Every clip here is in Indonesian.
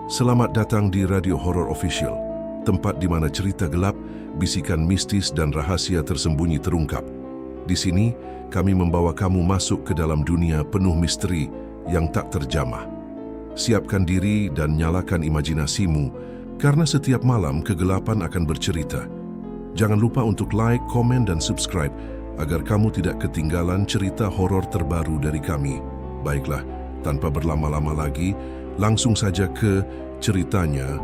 Selamat datang di Radio Horror Official, tempat di mana cerita gelap, bisikan mistis dan rahasia tersembunyi terungkap. Di sini, kami membawa kamu masuk ke dalam dunia penuh misteri yang tak terjamah. Siapkan diri dan nyalakan imajinasimu, karena setiap malam kegelapan akan bercerita. Jangan lupa untuk like, komen, dan subscribe agar kamu tidak ketinggalan cerita horor terbaru dari kami. Baiklah, tanpa berlama-lama lagi, langsung saja ke ceritanya.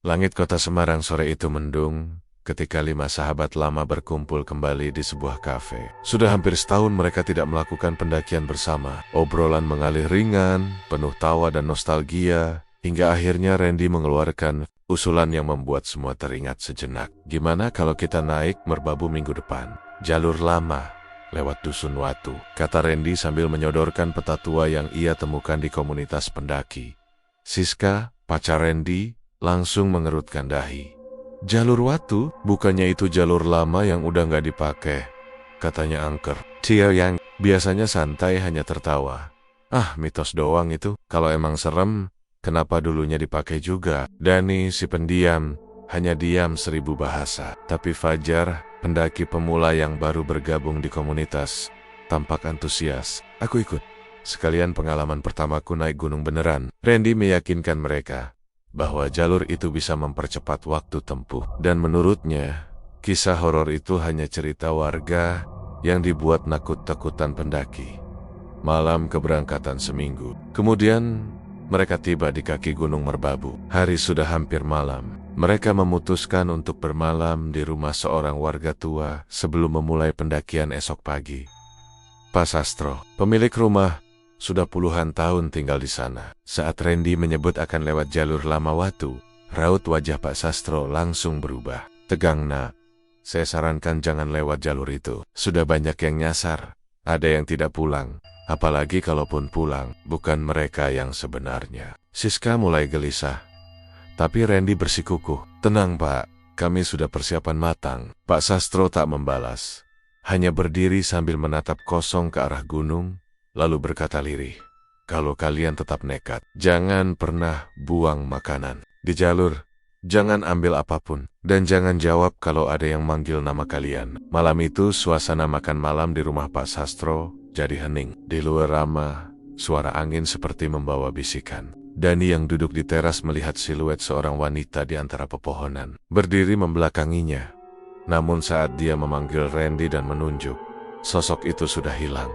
Langit kota Semarang sore itu mendung ketika 5 sahabat lama berkumpul kembali di sebuah kafe. Sudah hampir setahun mereka tidak melakukan pendakian bersama. Obrolan mengalir ringan, penuh tawa dan nostalgia, hingga akhirnya Randy mengeluarkan usulan yang membuat semua teringat sejenak. Gimana kalau kita naik merbabu minggu depan? Jalur lama, lewat Dusun Watu, kata Randy sambil menyodorkan peta tua yang ia temukan di komunitas pendaki. Siska, pacar Randy, langsung mengerutkan dahi. Jalur Watu, bukannya itu jalur lama yang udah nggak dipakai, katanya angker. Tia yang biasanya santai hanya tertawa. Ah, mitos doang itu. Kalau emang serem, kenapa dulunya dipakai juga? Dani, si pendiam, hanya diam 1000 bahasa. Tapi Fajar, pendaki pemula yang baru bergabung di komunitas, tampak antusias. Aku ikut. Sekalian pengalaman pertamaku naik gunung beneran. Randy meyakinkan mereka bahwa jalur itu bisa mempercepat waktu tempuh. Dan menurutnya, kisah horor itu hanya cerita warga yang dibuat nakut-takutan pendaki. Malam keberangkatan seminggu. Kemudian, mereka tiba di kaki Gunung Merbabu. Hari sudah hampir malam. Mereka memutuskan untuk bermalam di rumah seorang warga tua sebelum memulai pendakian esok pagi. Pak Sastro, pemilik rumah, sudah puluhan tahun tinggal di sana. Saat Randy menyebut akan lewat jalur lama Watu, raut wajah Pak Sastro langsung berubah. Tegang, nak. Saya sarankan jangan lewat jalur itu. Sudah banyak yang nyasar. Ada yang tidak pulang. Apalagi kalaupun pulang, bukan mereka yang sebenarnya. Siska mulai gelisah. Tapi Randy bersikukuh. Tenang, Pak. Kami sudah persiapan matang. Pak Sastro tak membalas. Hanya berdiri sambil menatap kosong ke arah gunung, lalu berkata lirih, kalau kalian tetap nekat, jangan pernah buang makanan di jalur, jangan ambil apapun, dan jangan jawab kalau ada yang manggil nama kalian. Malam itu suasana makan malam di rumah Pak Sastro jadi hening. Di luar ramah, suara angin seperti membawa bisikan. Dani yang duduk di teras melihat siluet seorang wanita di antara pepohonan, berdiri membelakanginya. Namun saat dia memanggil Randy dan menunjuk, sosok itu sudah hilang.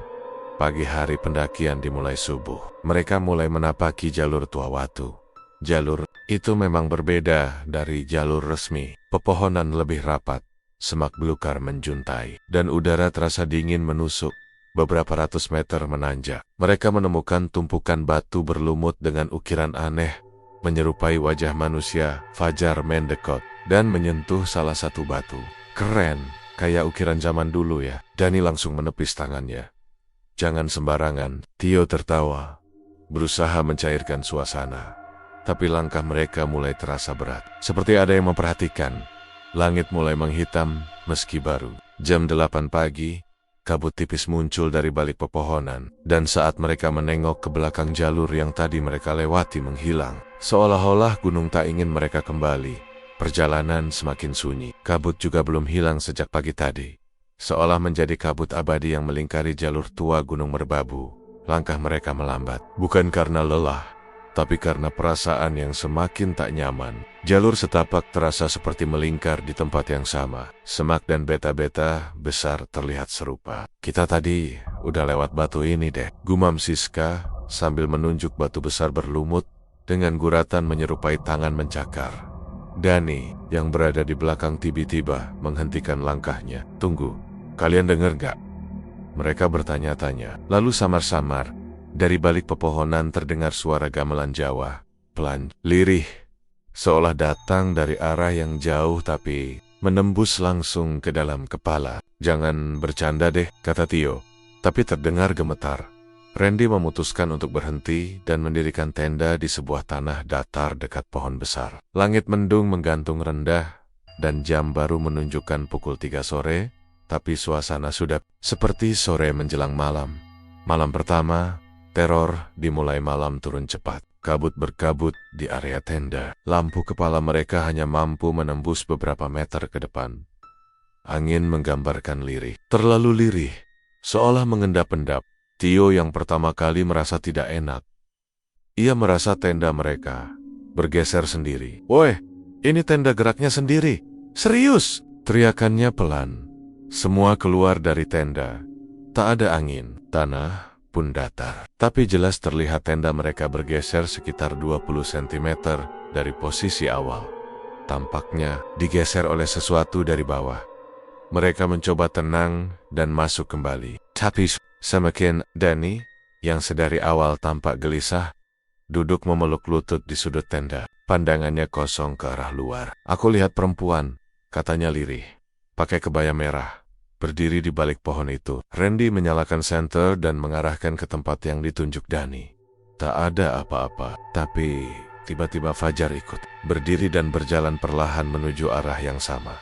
Pagi hari pendakian dimulai subuh. Mereka mulai menapaki jalur Tua Watu. Jalur itu memang berbeda dari jalur resmi. Pepohonan lebih rapat, semak belukar menjuntai, dan udara terasa dingin menusuk. Beberapa ratus meter menanjak, mereka menemukan tumpukan batu berlumut dengan ukiran aneh, menyerupai wajah manusia. Fajar mendekot dan menyentuh salah satu batu. Keren, kayak ukiran zaman dulu ya. Dani langsung menepis tangannya. Jangan sembarangan, Tio tertawa, berusaha mencairkan suasana. Tapi langkah mereka mulai terasa berat. Seperti ada yang memperhatikan. Langit mulai menghitam meski baru. Jam 8 pagi, kabut tipis muncul dari balik pepohonan. Dan saat mereka menengok ke belakang jalur yang tadi mereka lewati menghilang. Seolah-olah gunung tak ingin mereka kembali. Perjalanan semakin sunyi. Kabut juga belum hilang sejak pagi tadi. Seolah menjadi kabut abadi yang melingkari jalur tua Gunung Merbabu. Langkah mereka melambat, bukan karena lelah, tapi karena perasaan yang semakin tak nyaman. Jalur setapak terasa seperti melingkar di tempat yang sama. Semak dan beta-beta besar terlihat serupa. Kita tadi udah lewat batu ini deh, gumam Siska sambil menunjuk batu besar berlumut dengan guratan menyerupai tangan mencakar. Dani yang berada di belakang tiba-tiba menghentikan langkahnya. Tunggu. Kalian dengar gak? Mereka bertanya-tanya. Lalu samar-samar, dari balik pepohonan terdengar suara gamelan Jawa. Pelan, lirih, seolah datang dari arah yang jauh tapi menembus langsung ke dalam kepala. Jangan bercanda deh, kata Tio. tapi terdengar gemetar. Randy memutuskan untuk berhenti dan mendirikan tenda di sebuah tanah datar dekat pohon besar. Langit mendung menggantung rendah dan jam baru menunjukkan pukul 3 sore, tapi suasana sudah seperti sore menjelang malam. Malam pertama, teror dimulai. Malam turun cepat. Kabut berkabut di area tenda. Lampu kepala mereka hanya mampu menembus beberapa meter ke depan. Angin menggambarkan lirih. Terlalu lirih, seolah mengendap-endap. Tio yang pertama kali merasa tidak enak. Ia merasa tenda mereka bergeser sendiri. "Woi, ini tenda geraknya sendiri. Serius!" Teriakannya pelan. Semua keluar dari tenda. Tak ada angin, tanah pun datar. Tapi jelas terlihat tenda mereka bergeser sekitar 20 cm dari posisi awal. Tampaknya digeser oleh sesuatu dari bawah. Mereka mencoba tenang dan masuk kembali. Tapi semakin Danny, yang sedari awal tampak gelisah, duduk memeluk lutut di sudut tenda. Pandangannya kosong ke arah luar. "Aku lihat perempuan," katanya lirih, pakai kebaya merah, berdiri di balik pohon itu. Randy menyalakan senter dan mengarahkan ke tempat yang ditunjuk Danny. Tak ada apa-apa, tapi tiba-tiba Fajar ikut, berdiri dan berjalan perlahan menuju arah yang sama.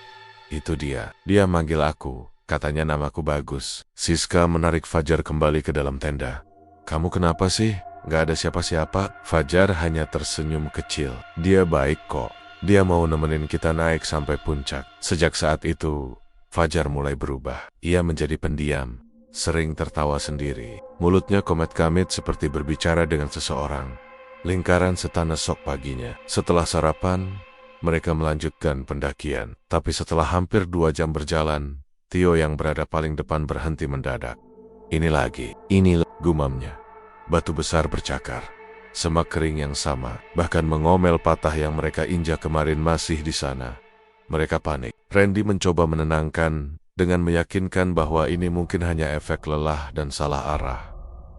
"Itu dia. Dia manggil aku. Katanya namaku bagus." Siska menarik Fajar kembali ke dalam tenda. "Kamu kenapa sih? Gak ada siapa-siapa." Fajar hanya tersenyum kecil. "Dia baik kok. Dia mau nemenin kita naik sampai puncak." Sejak saat itu, Fajar mulai berubah. Ia menjadi pendiam, sering tertawa sendiri. Mulutnya komet-kamit seperti berbicara dengan seseorang. Lingkaran setan esok paginya. Setelah sarapan, mereka melanjutkan pendakian. Tapi setelah hampir 2 jam berjalan, Tio yang berada paling depan berhenti mendadak. "Ini lagi, gumamnya. Batu besar bercakar. Semak kering yang sama, bahkan mengomel patah yang mereka injak kemarin masih di sana." Mereka panik. Randy mencoba menenangkan dengan meyakinkan bahwa ini mungkin hanya efek lelah dan salah arah.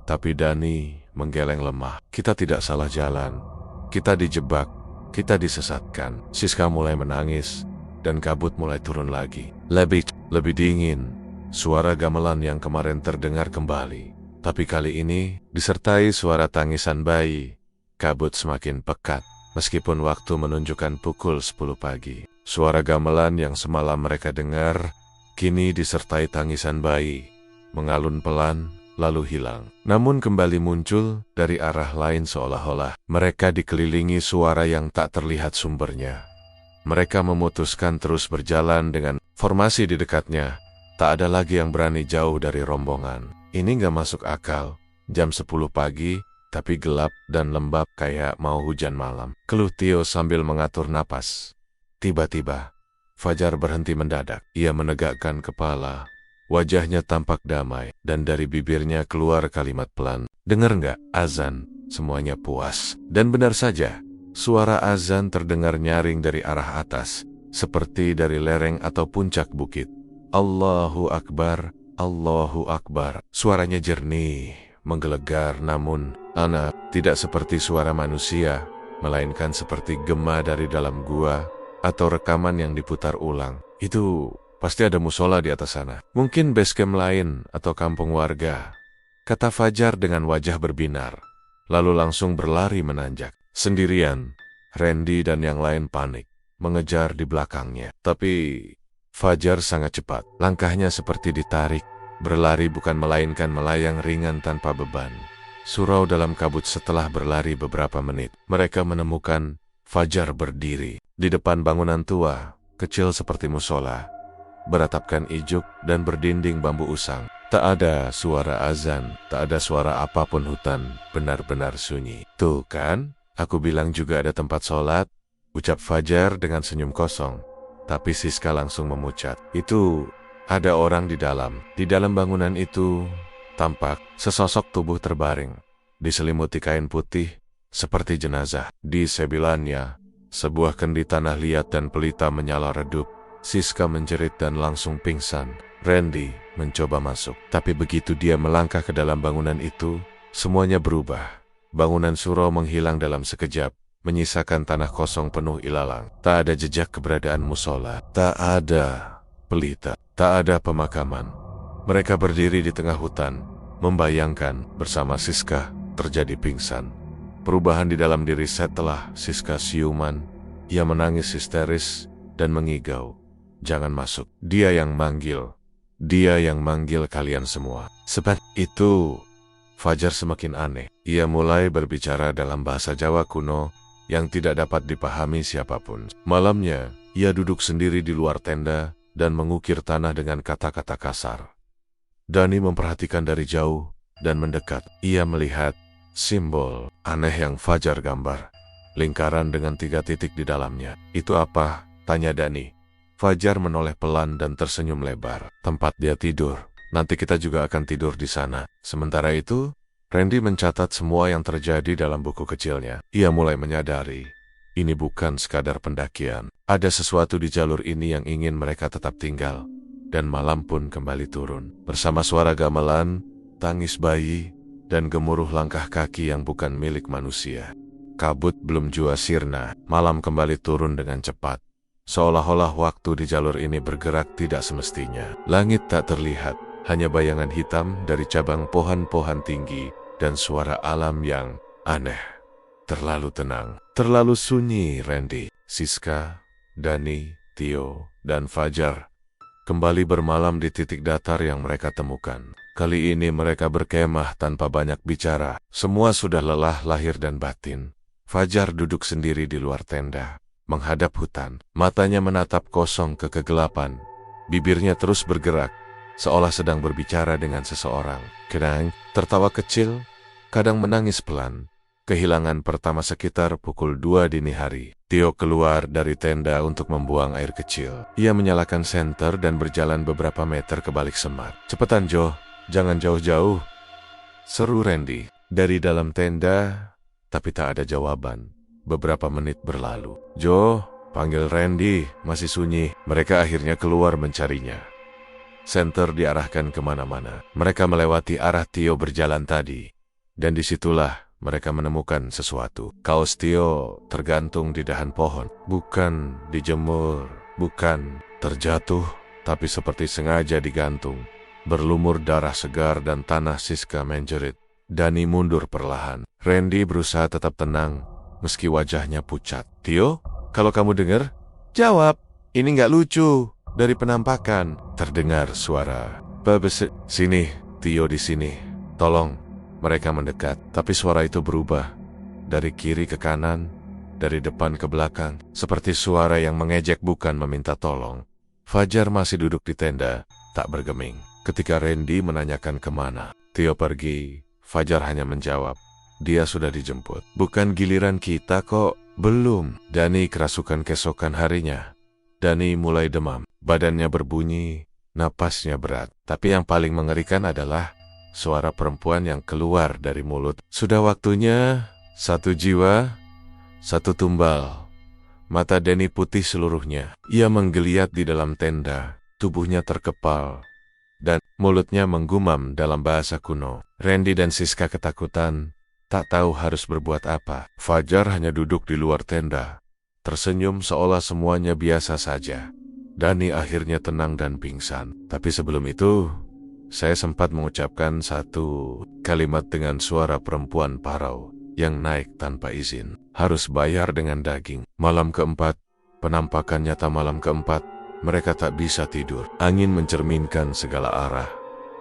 Tapi Danny menggeleng lemah. "Kita tidak salah jalan. Kita dijebak. Kita disesatkan." Siska mulai menangis dan kabut mulai turun lagi. Lebih dingin. Suara gamelan yang kemarin terdengar kembali. Tapi kali ini disertai suara tangisan bayi. Kabut semakin pekat. Meskipun waktu menunjukkan pukul 10 pagi. Suara gamelan yang semalam mereka dengar kini disertai tangisan bayi. Mengalun pelan, lalu hilang. Namun kembali muncul dari arah lain seolah-olah mereka dikelilingi suara yang tak terlihat sumbernya. Mereka memutuskan terus berjalan dengan formasi di dekatnya. Tak ada lagi yang berani jauh dari rombongan. Ini gak masuk akal. Jam 10 pagi, tapi gelap dan lembab kayak mau hujan malam. Keluh Tio sambil mengatur napas. Tiba-tiba, Fajar berhenti mendadak. Ia menegakkan kepala. Wajahnya tampak damai, dan dari bibirnya keluar kalimat pelan. "Dengar nggak? Azan." Semuanya puas. Dan benar saja, suara azan terdengar nyaring dari arah atas, seperti dari lereng atau puncak bukit. "Allahu Akbar, Allahu Akbar." Suaranya jernih, menggelegar, namun tidak seperti suara manusia, melainkan seperti gema dari dalam gua atau rekaman yang diputar ulang. "Itu pasti ada musola di atas sana. Mungkin base camp lain atau kampung warga," kata Fajar dengan wajah berbinar, lalu langsung berlari menanjak. Sendirian, Randy dan yang lain panik, mengejar di belakangnya. Tapi Fajar sangat cepat. Langkahnya seperti ditarik. Berlari bukan melainkan melayang ringan tanpa beban. Surau dalam kabut. Setelah berlari beberapa menit, mereka menemukan Fajar berdiri di depan bangunan tua, kecil seperti musola, beratapkan ijuk dan berdinding bambu usang. Tak ada suara azan, tak ada suara apapun. Hutan benar-benar sunyi. "Tuh kan, aku bilang juga ada tempat sholat," ucap Fajar dengan senyum kosong. Tapi Siska langsung memucat. "Itu ada orang di dalam." Di dalam bangunan itu tampak sesosok tubuh terbaring, diselimuti kain putih seperti jenazah. Di sebelannya, sebuah kendi tanah liat dan pelita menyala redup. Siska menjerit dan langsung pingsan. Randy mencoba masuk, tapi begitu dia melangkah ke dalam bangunan itu, semuanya berubah. Bangunan surau menghilang dalam sekejap, menyisakan tanah kosong penuh ilalang. Tak ada jejak keberadaan musola, tak ada pelita, tak ada pemakaman. Mereka berdiri di tengah hutan, membayangkan bersama Siska terjadi pingsan. Perubahan di dalam diri setelah Siska siuman. Ia menangis histeris dan mengigau. Jangan masuk. Dia yang manggil. Dia yang manggil kalian semua. Sebab itu, Fajar semakin aneh. Ia mulai berbicara dalam bahasa Jawa kuno yang tidak dapat dipahami siapapun. Malamnya, ia duduk sendiri di luar tenda dan mengukir tanah dengan kata-kata kasar. Dani memperhatikan dari jauh dan mendekat. Ia melihat simbol aneh yang Fajar gambar. Lingkaran dengan 3 titik di dalamnya. Itu apa? Tanya Dani. Fajar menoleh pelan dan tersenyum lebar. Tempat dia tidur. Nanti kita juga akan tidur di sana. Sementara itu, Randy mencatat semua yang terjadi dalam buku kecilnya. Ia mulai menyadari, ini bukan sekadar pendakian. Ada sesuatu di jalur ini yang ingin mereka tetap tinggal. Dan malam pun kembali turun. Bersama suara gamelan, tangis bayi, dan gemuruh langkah kaki yang bukan milik manusia. Kabut belum jua sirna, malam kembali turun dengan cepat. Seolah-olah waktu di jalur ini bergerak tidak semestinya. Langit tak terlihat, hanya bayangan hitam dari cabang pohon-pohon tinggi dan suara alam yang aneh. Terlalu tenang, terlalu sunyi. Randy, Siska, Dani, Tio, dan Fajar kembali bermalam di titik datar yang mereka temukan. Kali ini mereka berkemah tanpa banyak bicara. Semua sudah lelah lahir dan batin. Fajar duduk sendiri di luar tenda, menghadap hutan. Matanya menatap kosong ke kegelapan. Bibirnya terus bergerak, seolah sedang berbicara dengan seseorang. Kadang tertawa kecil, kadang menangis pelan. Kehilangan pertama sekitar pukul 2 dini hari. Tio keluar dari tenda untuk membuang air kecil. Ia menyalakan senter dan berjalan beberapa meter ke balik semak. Cepetan Jo, jangan jauh-jauh, seru Randy. Dari dalam tenda, tapi tak ada jawaban. Beberapa menit berlalu. Jo, panggil Randy, masih sunyi. Mereka akhirnya keluar mencarinya. Senter diarahkan kemana-mana. Mereka melewati arah Tio berjalan tadi. Dan disitulah mereka menemukan sesuatu. Kaos Tio tergantung di dahan pohon. Bukan dijemur, bukan terjatuh, tapi seperti sengaja digantung. Berlumur darah segar dan tanah. Siska menjerit. Dani mundur perlahan. Randy berusaha tetap tenang, meski wajahnya pucat. Tio, kalau kamu dengar, jawab. Ini nggak lucu. Dari penampakan, terdengar suara. Babes, sini, Tio di sini. Tolong. Mereka mendekat, tapi suara itu berubah. Dari kiri ke kanan, dari depan ke belakang. Seperti suara yang mengejek bukan meminta tolong. Fajar masih duduk di tenda, tak bergeming. Ketika Randy menanyakan kemana, Tio pergi. Fajar hanya menjawab, dia sudah dijemput. Bukan giliran kita kok. Belum. Dani kerasukan keesokan harinya. Dani mulai demam. Badannya berbunyi, napasnya berat. Tapi yang paling mengerikan adalah suara perempuan yang keluar dari mulut. Sudah waktunya, 1 jiwa, 1 tumbal. Mata Dani putih seluruhnya. Ia menggeliat di dalam tenda. Tubuhnya terkepal. Dan mulutnya menggumam dalam bahasa kuno. Randy dan Siska ketakutan, tak tahu harus berbuat apa. Fajar hanya duduk di luar tenda, tersenyum seolah semuanya biasa saja. Dani akhirnya tenang dan pingsan. Tapi sebelum itu, saya sempat mengucapkan 1 kalimat dengan suara perempuan parau yang naik tanpa izin. Harus bayar dengan daging. Malam keempat, penampakan nyata malam keempat. Mereka tak bisa tidur. Angin mencerminkan segala arah.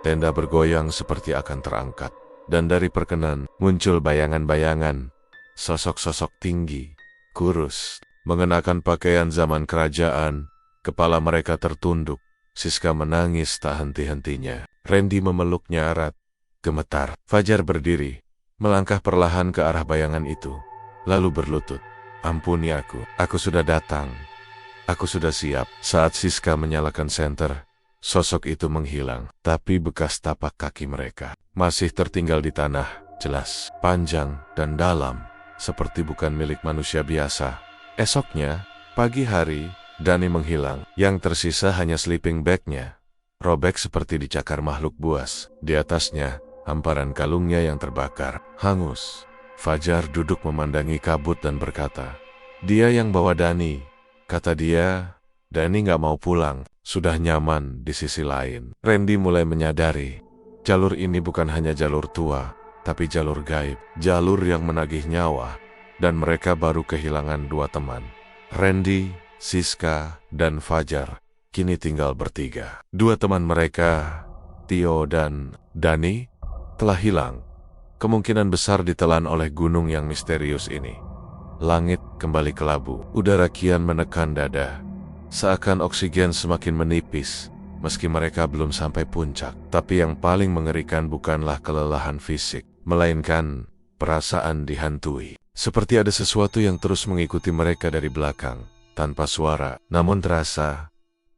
Tenda bergoyang seperti akan terangkat. Dan dari perkenan muncul bayangan-bayangan. Sosok-sosok tinggi, kurus, mengenakan pakaian zaman kerajaan. Kepala mereka tertunduk. Siska menangis tak henti-hentinya. Randy memeluknya erat. Gemetar. Fajar berdiri, melangkah perlahan ke arah bayangan itu. Lalu berlutut. Ampuni aku sudah datang. Aku sudah siap. Saat Siska menyalakan senter, sosok itu menghilang. Tapi bekas tapak kaki mereka masih tertinggal di tanah. Jelas, panjang dan dalam. Seperti bukan milik manusia biasa. Esoknya, pagi hari, Dani menghilang. Yang tersisa hanya sleeping bag-nya. Robek seperti dicakar makhluk buas. Di atasnya, hamparan kalungnya yang terbakar. Hangus. Fajar duduk memandangi kabut dan berkata, dia yang bawa Dani. Kata dia, Dani gak mau pulang, sudah nyaman di sisi lain. Randy mulai menyadari, Jalur ini bukan hanya jalur tua, tapi jalur gaib. Jalur yang menagih nyawa, dan mereka baru kehilangan 2 teman. Randy, Siska, dan Fajar kini tinggal bertiga. 2 teman mereka, Theo dan Dani, telah hilang. Kemungkinan besar ditelan oleh gunung yang misterius ini. Langit kembali kelabu, udara kian menekan dada. Seakan oksigen semakin menipis, meski mereka belum sampai puncak. Tapi yang paling mengerikan bukanlah kelelahan fisik, melainkan perasaan dihantui. Seperti ada sesuatu yang terus mengikuti mereka dari belakang, tanpa suara. Namun terasa,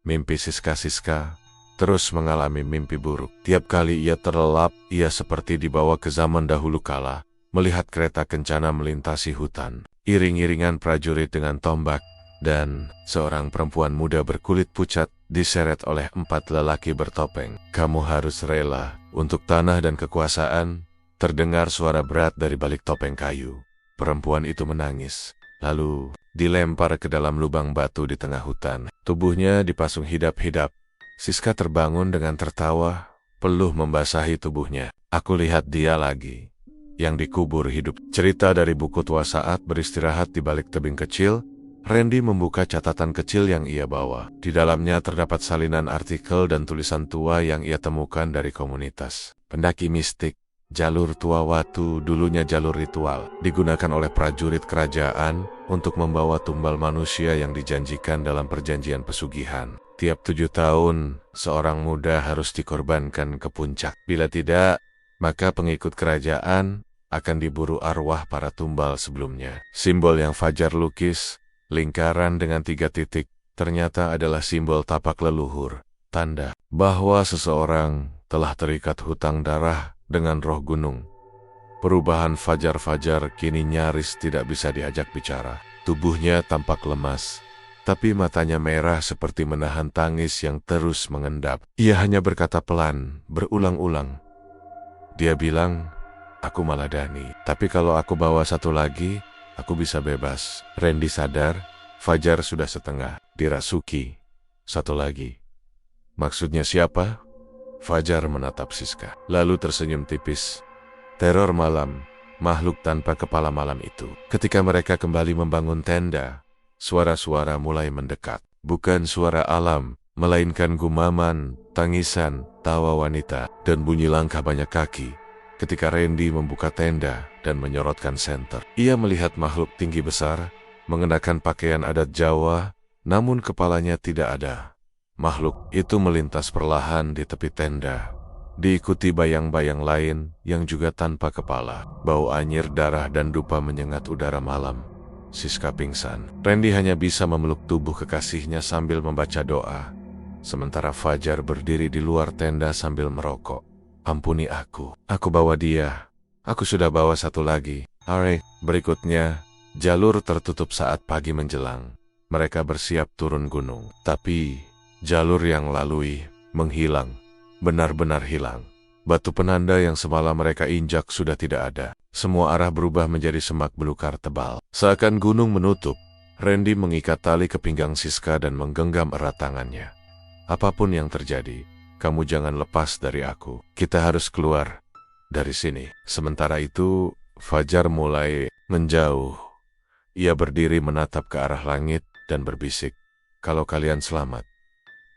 mimpi Siska terus mengalami mimpi buruk. Tiap kali ia terlelap, ia seperti dibawa ke zaman dahulu kala, melihat kereta kencana melintasi hutan, iring-iringan prajurit dengan tombak, dan seorang perempuan muda berkulit pucat diseret oleh 4 lelaki bertopeng. Kamu harus rela untuk tanah dan kekuasaan. Terdengar suara berat dari balik topeng kayu. Perempuan itu menangis, lalu dilempar ke dalam lubang batu di tengah hutan. Tubuhnya dipasung hidap-hidap. Siska terbangun dengan tertawa, peluh membasahi tubuhnya. Aku lihat dia lagi, yang dikubur hidup. Cerita dari buku tua saat beristirahat di balik tebing kecil. Randy membuka catatan kecil yang ia bawa. Di dalamnya terdapat salinan artikel dan tulisan tua yang ia temukan dari komunitas pendaki mistik. Jalur Tua Watu dulunya jalur ritual, digunakan oleh prajurit kerajaan untuk membawa tumbal manusia yang dijanjikan dalam perjanjian pesugihan. Tiap 7 tahun, seorang muda harus dikorbankan ke puncak. Bila tidak, maka pengikut kerajaan akan diburu arwah para tumbal sebelumnya. Simbol yang Fajar lukis, lingkaran dengan 3 titik, ternyata adalah simbol tapak leluhur, tanda bahwa seseorang telah terikat hutang darah dengan roh gunung. Perubahan Fajar kini nyaris tidak bisa diajak bicara. Tubuhnya tampak lemas, tapi matanya merah seperti menahan tangis yang terus mengendap. Ia hanya berkata pelan, berulang-ulang. Dia bilang, aku malah Dani, tapi kalau aku bawa 1 lagi, aku bisa bebas. Randy sadar, Fajar sudah setengah dirasuki. 1 lagi. Maksudnya siapa? Fajar menatap Siska, lalu tersenyum tipis. Teror malam, makhluk tanpa kepala malam itu. Ketika mereka kembali membangun tenda, suara-suara mulai mendekat. Bukan suara alam, melainkan gumaman, tangisan, tawa wanita, dan bunyi langkah banyak kaki. Ketika Randy membuka tenda dan menyorotkan senter, ia melihat makhluk tinggi besar, mengenakan pakaian adat Jawa, namun kepalanya tidak ada. Makhluk itu melintas perlahan di tepi tenda, diikuti bayang-bayang lain yang juga tanpa kepala. Bau anyir darah dan dupa menyengat udara malam. Siska pingsan. Randy hanya bisa memeluk tubuh kekasihnya sambil membaca doa, sementara Fajar berdiri di luar tenda sambil merokok. Ampuni aku bawa dia. Aku sudah bawa 1 lagi. Alright, berikutnya, jalur tertutup saat pagi menjelang. Mereka bersiap turun gunung, tapi jalur yang lalui menghilang, benar-benar hilang. Batu penanda yang semalam mereka injak sudah tidak ada. Semua arah berubah menjadi semak belukar tebal. Seakan gunung menutup, Randy mengikat tali ke pinggang Siska dan menggenggam erat tangannya. Apapun yang terjadi, kamu jangan lepas dari aku. Kita harus keluar dari sini. Sementara itu, Fajar mulai menjauh. Ia berdiri menatap ke arah langit dan berbisik, kalau kalian selamat,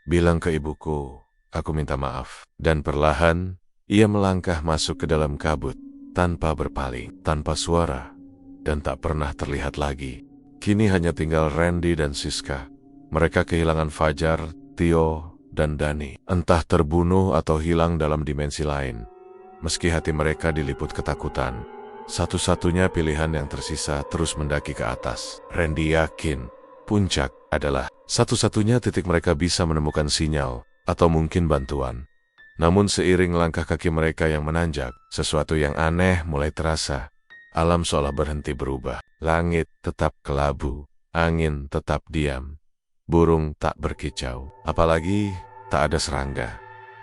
bilang ke ibuku, aku minta maaf. Dan perlahan, ia melangkah masuk ke dalam kabut, tanpa berpaling, tanpa suara, dan tak pernah terlihat lagi. Kini hanya tinggal Randy dan Siska. Mereka kehilangan Fajar, Theo, dan Dani. Entah terbunuh atau hilang dalam dimensi lain. Meski hati mereka diliput ketakutan, satu-satunya pilihan yang tersisa terus mendaki ke atas. Randy yakin, puncak adalah satu-satunya titik mereka bisa menemukan sinyal, atau mungkin bantuan. Namun seiring langkah kaki mereka yang menanjak, sesuatu yang aneh mulai terasa. Alam seolah berhenti berubah. Langit tetap kelabu, angin tetap diam, burung tak berkicau. Apalagi tak ada serangga.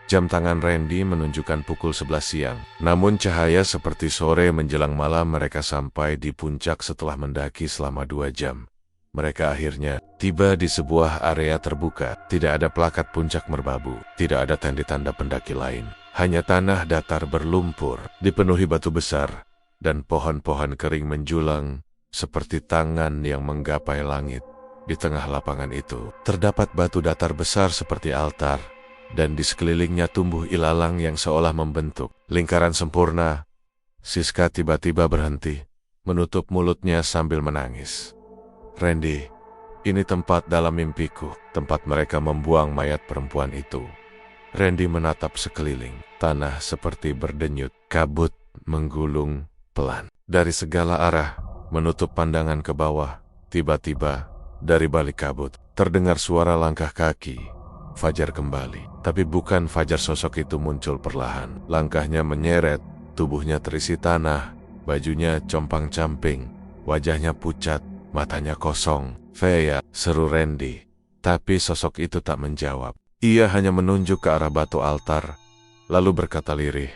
Jam tangan Randy menunjukkan pukul 11 siang. Namun cahaya seperti sore menjelang malam mereka sampai di puncak setelah mendaki selama 2 jam. Mereka akhirnya tiba di sebuah area terbuka. Tidak ada plakat puncak merbabu. Tidak ada tanda-tanda pendaki lain. hanya tanah datar berlumpur, dipenuhi batu besar, dan pohon-pohon kering menjulang seperti tangan yang menggapai langit. Di tengah lapangan itu, terdapat batu datar besar seperti altar, dan di sekelilingnya tumbuh ilalang yang seolah membentuk lingkaran sempurna. Siska tiba-tiba berhenti, menutup mulutnya sambil menangis. "Randy, ini tempat dalam mimpiku, tempat mereka membuang mayat perempuan itu." Randy menatap sekeliling, tanah seperti berdenyut, kabut menggulung pelan dari segala arah, menutup pandangan ke bawah. Tiba-tiba, dari balik kabut, terdengar suara langkah kaki. Fajar kembali, tapi bukan Fajar sosok itu muncul perlahan. Langkahnya menyeret, tubuhnya terisi tanah, bajunya compang-camping, wajahnya pucat, matanya kosong. "Feya," seru Randy, tapi sosok itu tak menjawab. Ia hanya menunjuk ke arah batu altar, lalu berkata lirih,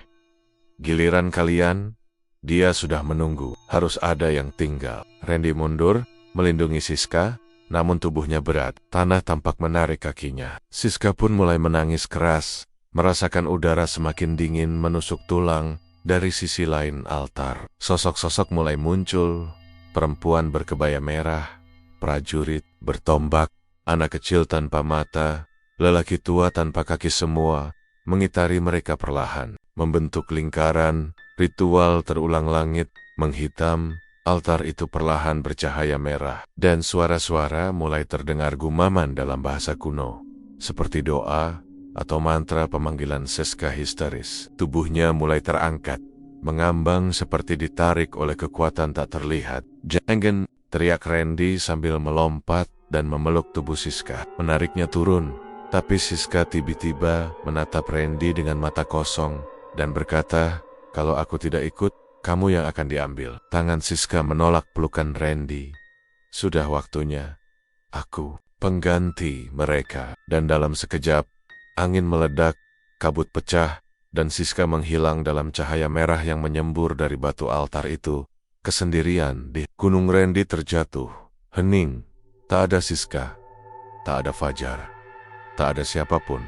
"Giliran kalian?" Dia sudah menunggu, harus ada yang tinggal. Randy mundur, melindungi Siska, namun tubuhnya berat. Tanah tampak menarik kakinya. Siska pun mulai menangis keras, merasakan udara semakin dingin menusuk tulang. Dari sisi lain altar, sosok-sosok mulai muncul. Perempuan berkebaya merah, prajurit bertombak, anak kecil tanpa mata, lelaki tua tanpa kaki, semua mengitari mereka perlahan, membentuk lingkaran. Ritual terulang, langit menghitam, altar itu perlahan bercahaya merah, dan suara-suara mulai terdengar gumaman dalam bahasa kuno, seperti doa atau mantra pemanggilan. Siska histeris, tubuhnya mulai terangkat, mengambang seperti ditarik oleh kekuatan tak terlihat. "Jangan!" teriak Randy sambil melompat dan memeluk tubuh Siska, menariknya turun. Tapi Siska tiba-tiba menatap Randy dengan mata kosong dan berkata, "Kalau aku tidak ikut, kamu yang akan diambil." Tangan Siska menolak pelukan Randy. "Sudah waktunya. Aku pengganti mereka." Dan dalam sekejap, angin meledak, kabut pecah, dan Siska menghilang dalam cahaya merah yang menyembur dari batu altar itu. Kesendirian di gunung, Randy terjatuh, hening. Tak ada Siska, tak ada Fajar, tak ada siapapun.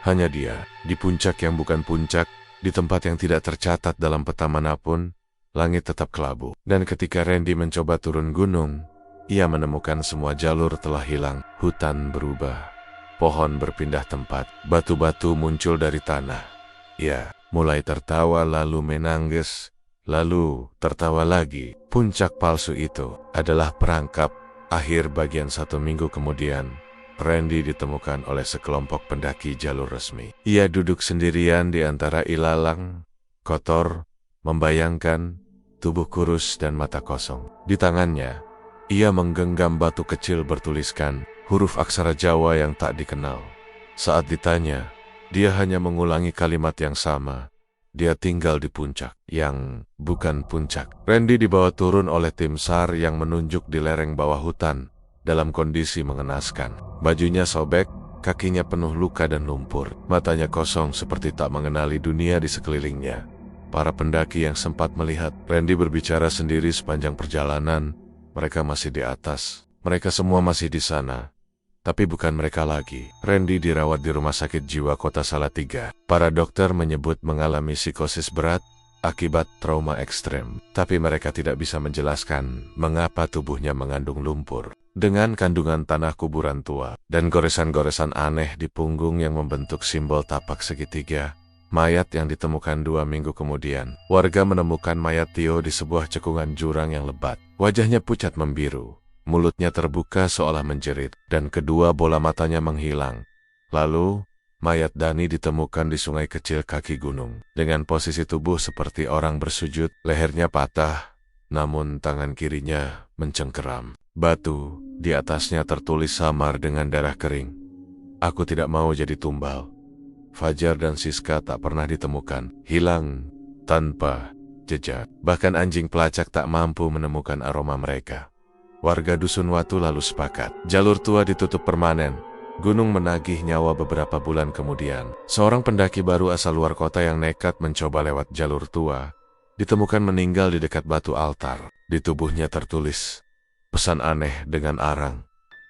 Hanya dia, di puncak yang bukan puncak, di tempat yang tidak tercatat dalam peta manapun. Langit tetap kelabu, dan ketika Randy mencoba turun gunung, ia menemukan semua jalur telah hilang. Hutan berubah, pohon berpindah tempat, batu-batu muncul dari tanah. Ia mulai tertawa, lalu menangis, lalu tertawa lagi. Puncak palsu itu adalah perangkap. Akhir bagian 1 minggu kemudian, Randy ditemukan oleh sekelompok pendaki jalur resmi. Ia duduk sendirian di antara ilalang, kotor, membayangkan, tubuh kurus dan mata kosong. Di tangannya, ia menggenggam batu kecil bertuliskan huruf aksara Jawa yang tak dikenal. Saat ditanya, dia hanya mengulangi kalimat yang sama. Dia tinggal di puncak yang bukan puncak. Randy dibawa turun oleh tim SAR yang menunjuk di lereng bawah hutan dalam kondisi mengenaskan. Bajunya sobek, kakinya penuh luka dan lumpur, matanya kosong seperti tak mengenali dunia di sekelilingnya. Para pendaki yang sempat melihat Randy berbicara sendiri sepanjang perjalanan, mereka masih di atas. Mereka semua masih di sana. Tapi bukan mereka lagi. Randy dirawat di Rumah Sakit Jiwa Kota Salatiga. Para dokter menyebut mengalami psikosis berat akibat trauma ekstrem. Tapi mereka tidak bisa menjelaskan mengapa tubuhnya mengandung lumpur, dengan kandungan tanah kuburan tua, dan goresan-goresan aneh di punggung yang membentuk simbol tapak segitiga. Mayat yang ditemukan 2 minggu kemudian. Warga menemukan mayat Tio di sebuah cekungan jurang yang lebat. Wajahnya pucat membiru. Mulutnya terbuka seolah menjerit, dan kedua bola matanya menghilang. Lalu, mayat Dani ditemukan di sungai kecil kaki gunung, dengan posisi tubuh seperti orang bersujud, lehernya patah, namun tangan kirinya mencengkeram. Batu di atasnya tertulis samar dengan darah kering. "Aku tidak mau jadi tumbal." Fajar dan Siska tak pernah ditemukan, hilang tanpa jejak. Bahkan anjing pelacak tak mampu menemukan aroma mereka. Warga Dusun Watu lalu sepakat, jalur tua ditutup permanen. Gunung menagih nyawa beberapa bulan kemudian. Seorang pendaki baru asal luar kota yang nekat mencoba lewat jalur tua, ditemukan meninggal di dekat batu altar. Di tubuhnya tertulis pesan aneh dengan arang.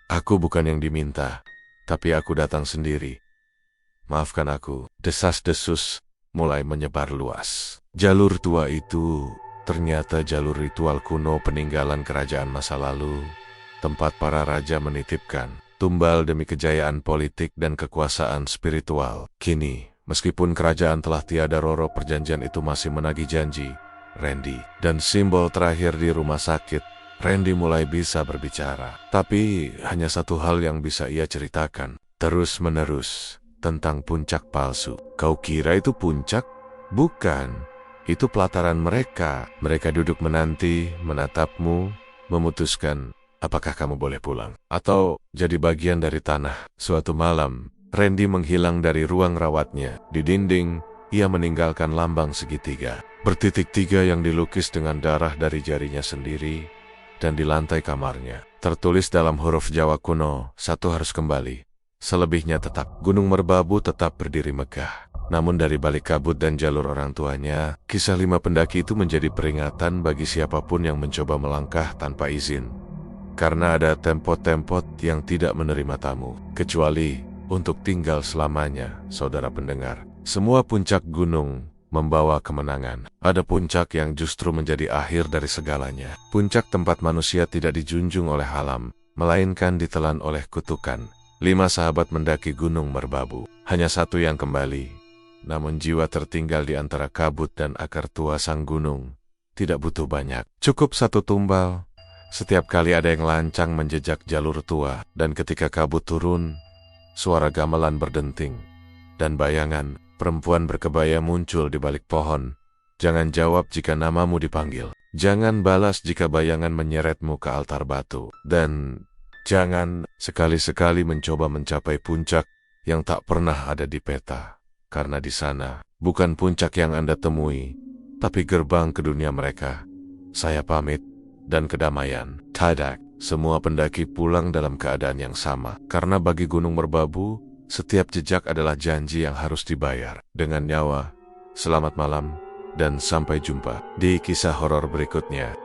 "Aku bukan yang diminta, tapi aku datang sendiri. Maafkan aku." Desas-desus mulai menyebar luas. Jalur tua itu ternyata jalur ritual kuno peninggalan kerajaan masa lalu, tempat para raja menitipkan tumbal demi kejayaan politik dan kekuasaan spiritual. Kini, meskipun kerajaan telah tiada, Roro perjanjian itu masih menagih janji Randy. Dan simbol terakhir di rumah sakit, Randy mulai bisa berbicara. Tapi hanya satu hal yang bisa ia ceritakan, terus-menerus, tentang puncak palsu. Kau kira itu puncak? Bukan. Itu pelataran mereka. Mereka duduk menanti, menatapmu, memutuskan apakah kamu boleh pulang atau jadi bagian dari tanah. Suatu malam, Randy menghilang dari ruang rawatnya. Di dinding, ia meninggalkan lambang segitiga bertitik 3 yang dilukis dengan darah dari jarinya sendiri, dan di lantai kamarnya tertulis dalam huruf Jawa kuno, 1 harus kembali. Selebihnya tetap. Gunung Merbabu tetap berdiri megah. Namun dari balik kabut dan jalur orang tuanya, kisah 5 pendaki itu menjadi peringatan bagi siapapun yang mencoba melangkah tanpa izin. Karena ada tempot-tempot yang tidak menerima tamu, kecuali untuk tinggal selamanya, saudara pendengar. Semua puncak gunung membawa kemenangan. Ada puncak yang justru menjadi akhir dari segalanya. Puncak tempat manusia tidak dijunjung oleh alam, melainkan ditelan oleh kutukan. 5 sahabat mendaki Gunung Merbabu. Hanya 1 yang kembali. Namun jiwa tertinggal di antara kabut dan akar tua sang gunung tidak butuh banyak. Cukup 1 tumbal. Setiap kali ada yang lancang menjejak jalur tua, dan ketika kabut turun, suara gamelan berdenting, dan bayangan perempuan berkebaya muncul di balik pohon. Jangan jawab jika namamu dipanggil. Jangan balas jika bayangan menyeretmu ke altar batu. Dan jangan sekali-sekali mencoba mencapai puncak yang tak pernah ada di peta. Karena di sana bukan puncak yang Anda temui, tapi gerbang ke dunia mereka. Saya pamit, dan kedamaian. Tadak. Semua pendaki pulang dalam keadaan yang sama. Karena bagi Gunung Merbabu, setiap jejak adalah janji yang harus dibayar dengan nyawa. Selamat malam, dan sampai jumpa di kisah horor berikutnya.